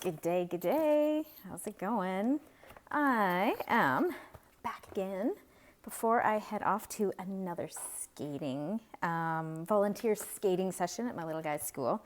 Good day, good day. How's it going? I am back again before I head off to another skating, volunteer skating session at my little guy's school.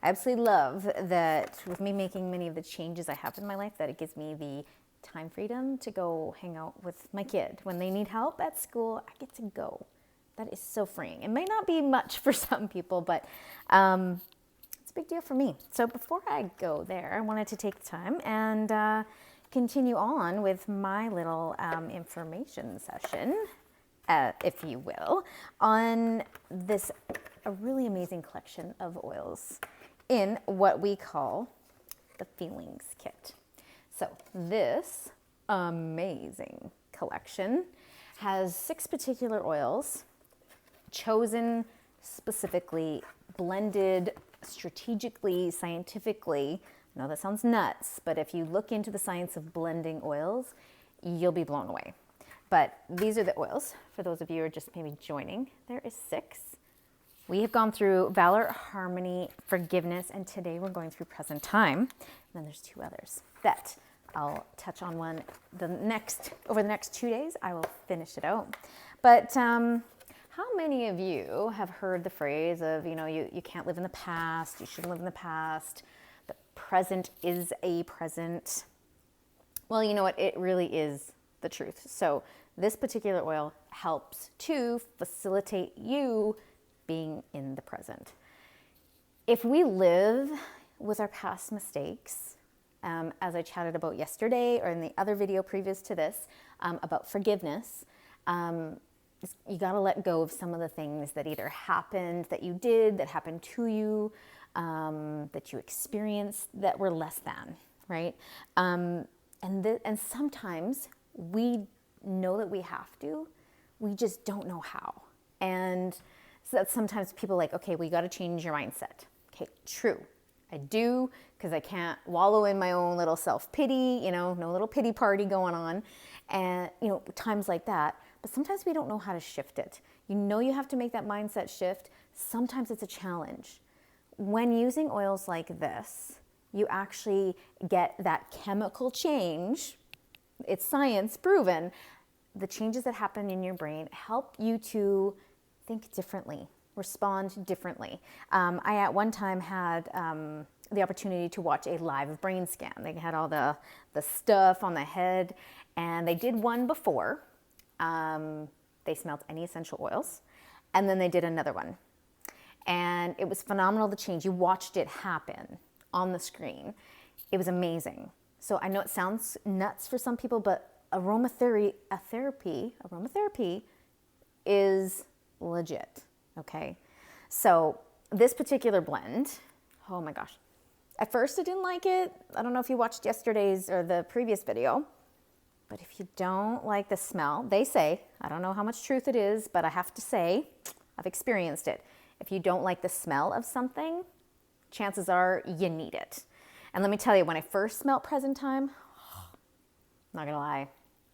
I absolutely love that with me making many of the changes I have in my life, that it gives me the time freedom to go hang out with my kid. When they need help at school, I get to go. That is so freeing. It may not be much for some people, but it's a big deal for me. So before I go there, I wanted to take the time and continue on with my little information session, if you will, on this a really amazing collection of oils in what we call the Feelings Kit. So this amazing collection has 6 particular oils chosen specifically, blended strategically, scientifically. I know that sounds nuts, but if you look into the science of blending oils, you'll be blown away. But these are the oils, for those of you who are just maybe joining. There is 6. We have gone through Valor, Harmony, Forgiveness, and today we're going through Present Time. And then there's 2 others that I'll touch on over the next 2 days. I will finish it out. But how many of you have heard the phrase of, you can't live in the past, you shouldn't live in the past, the present is a present? Well, you know what? It really is the truth. So this particular oil helps to facilitate you being in the present. If we live with our past mistakes, as I chatted about yesterday or in the other video previous to this, about forgiveness, you got to let go of some of the things that either happened, that you did, that happened to you, that you experienced that were less than, right? And sometimes we know that we have to, we just don't know how. And so that's sometimes people like, okay, we got to change your mindset. Okay, true. I do, because I can't wallow in my own little self-pity, no little pity party going on. And, times like that. But sometimes we don't know how to shift it. You have to make that mindset shift. Sometimes it's a challenge. When using oils like this, you actually get that chemical change. It's science proven. The changes that happen in your brain help you to think differently, respond differently. I at one time had the opportunity to watch a live brain scan. They had all the stuff on the head, and they did one before. They smelled any essential oils, and then they did another one. And it was phenomenal, the change. You watched it happen on the screen. It was amazing. So I know it sounds nuts for some people, but aromatherapy is legit, okay? So this particular blend, oh my gosh. At first I didn't like it. I don't know if you watched yesterday's or the previous video, but if you don't like the smell, they say, I don't know how much truth it is, but I have to say, I've experienced it. If you don't like the smell of something, chances are you need it. And let me tell you, when I first smelled Present Time, not gonna lie,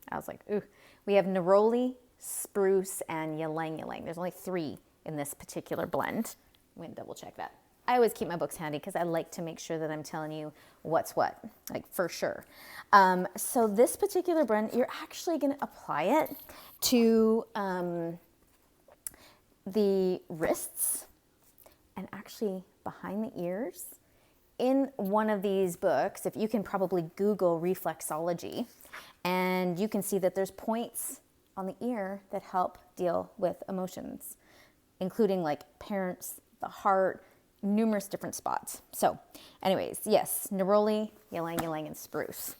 I was like, ooh. We have neroli, spruce, and ylang. There's only 3 in this particular blend. I'm gonna double check that. I always keep my books handy because I like to make sure that I'm telling you what's what, like for sure. So this particular blend, you're actually going to apply it to the wrists and actually behind the ears. In one of these books, if you can probably Google reflexology, and you can see that there's points on the ear that help deal with emotions, including like parents, the heart, numerous different spots. So anyways, yes, neroli, ylang, and spruce.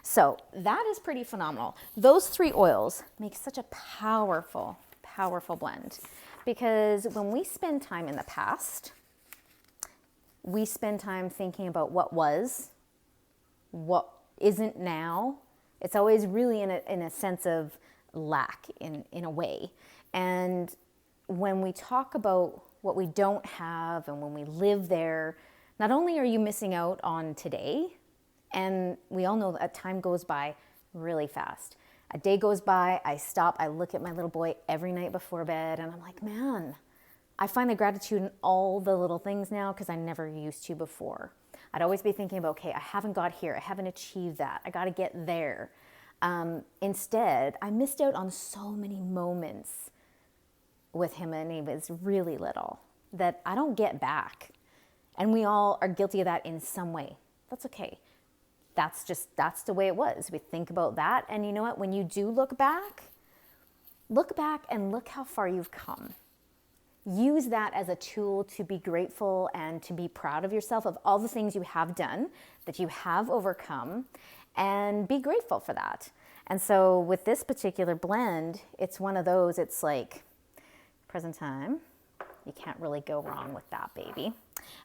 So that is pretty phenomenal. Those 3 oils make such a powerful, powerful blend, because when we spend time in the past, we spend time thinking about what was, what isn't now. It's always really in a sense of lack in a way. And when we talk about what we don't have and when we live there, not only are you missing out on today, and we all know that time goes by really fast. A day goes by, I stop, I look at my little boy every night before bed, and I'm like, man, I find the gratitude in all the little things now because I never used to before. I'd always be thinking about, okay, I haven't got here. I haven't achieved that. I got to get there. Instead, I missed out on so many moments with him when he was really little that I don't get back. And we all are guilty of that in some way. That's okay. That's the way it was. We think about that. And you know what? When you do look back and look how far you've come. Use that as a tool to be grateful and to be proud of yourself, of all the things you have done, that you have overcome, and be grateful for that. And so with this particular blend, it's one of those, it's like present time. You can't really go wrong with that, baby.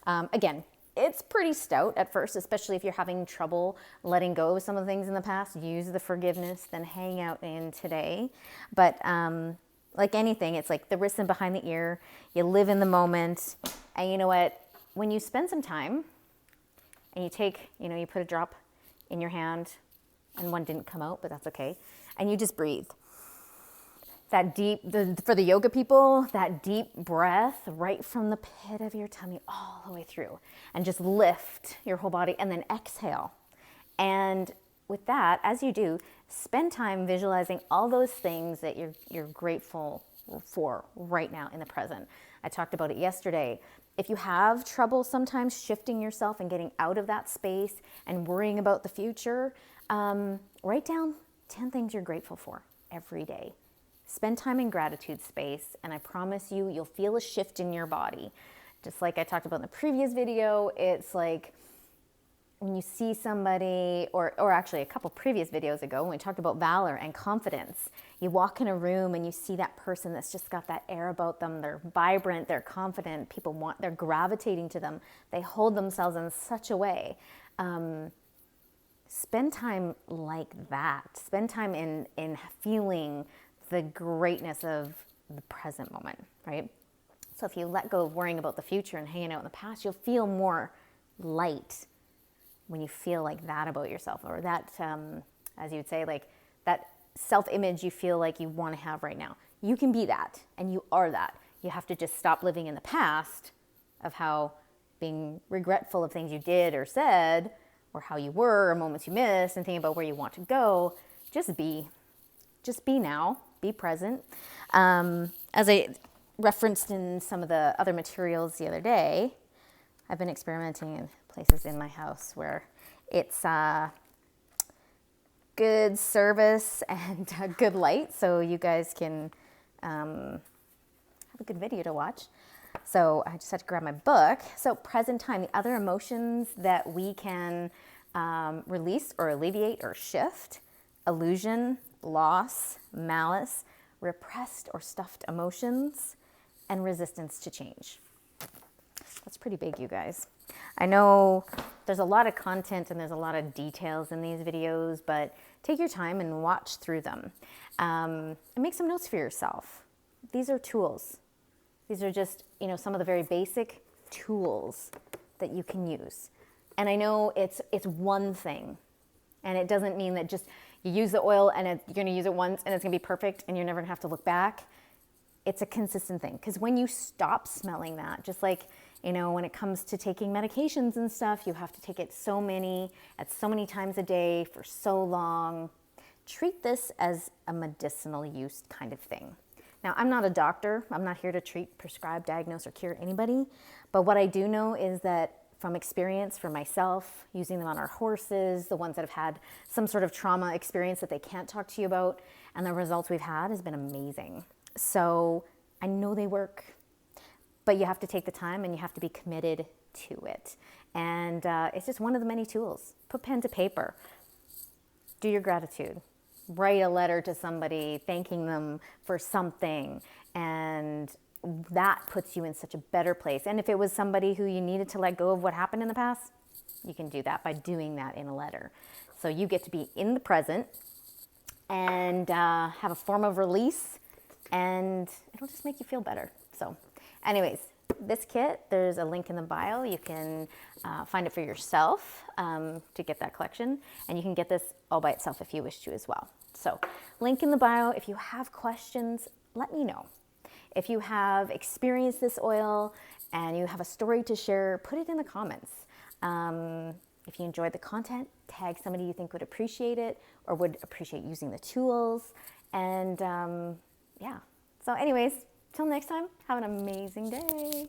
Again, it's pretty stout at first, especially if you're having trouble letting go of some of the things in the past. Use the forgiveness, then hang out in today. But like anything, it's like the wrist behind the ear. You live in the moment. And you know what? When you spend some time and you take, you put a drop in your hand, and one didn't come out, but that's okay. And you just breathe. That deep, for the yoga people, that deep breath right from the pit of your tummy all the way through. And just lift your whole body and then exhale. And with that, as you do, spend time visualizing all those things that you're grateful for right now in the present. I talked about it yesterday. If you have trouble sometimes shifting yourself and getting out of that space and worrying about the future, write down 10 things you're grateful for every day. Spend time in gratitude space, and I promise you'll feel a shift in your body. Just like I talked about in the previous video, it's like when you see somebody, or actually a couple previous videos ago when we talked about valor and confidence, you walk in a room and you see that person that's just got that air about them. They're vibrant, they're confident, they're gravitating to them. They hold themselves in such a way. Spend time like that. Spend time in feeling the greatness of the present moment, right? So if you let go of worrying about the future and hanging out in the past, you'll feel more light when you feel like that about yourself, or that, as you would say, like that self-image you feel like you want to have right now. You can be that, and you are that. You have to just stop living in the past of how being regretful of things you did or said, or how you were, or moments you missed, and thinking about where you want to go. Just be now. Be present. As I referenced in some of the other materials the other day, I've been experimenting in places in my house where it's good service and good light, so you guys can have a good video to watch. So I just had to grab my book. So present time, the other emotions that we can release or alleviate or shift: illusion, loss, malice, repressed or stuffed emotions, and resistance to change. That's pretty big, you guys. I know there's a lot of content and there's a lot of details in these videos, but take your time and watch through them. And make some notes for yourself. These are tools. These are just, some of the very basic tools that you can use. And I know it's one thing, and it doesn't mean that just you use the oil and you're going to use it once and it's going to be perfect and you're never going to have to look back. It's a consistent thing. Because when you stop smelling that, just like, when it comes to taking medications and stuff, you have to take it at so many times a day for so long. Treat this as a medicinal use kind of thing. Now, I'm not a doctor. I'm not here to treat, prescribe, diagnose, or cure anybody. But what I do know is that from experience for myself, using them on our horses, the ones that have had some sort of trauma experience that they can't talk to you about, and the results we've had has been amazing. So I know they work, but you have to take the time and you have to be committed to it. And it's just one of the many tools. Put pen to paper. Do your gratitude. Write a letter to somebody thanking them for something, and that puts you in such a better place. And if it was somebody who you needed to let go of what happened in the past, you can do that by doing that in a letter. So you get to be in the present and have a form of release, and it'll just make you feel better. So anyways, this kit, there's a link in the bio. You can find it for yourself to get that collection, and you can get this all by itself if you wish to as well. So link in the bio. If you have questions, let me know. If you have experienced this oil and you have a story to share, put it in the comments. If you enjoyed the content, tag somebody you think would appreciate it or would appreciate using the tools. And yeah, so anyways, till next time, have an amazing day.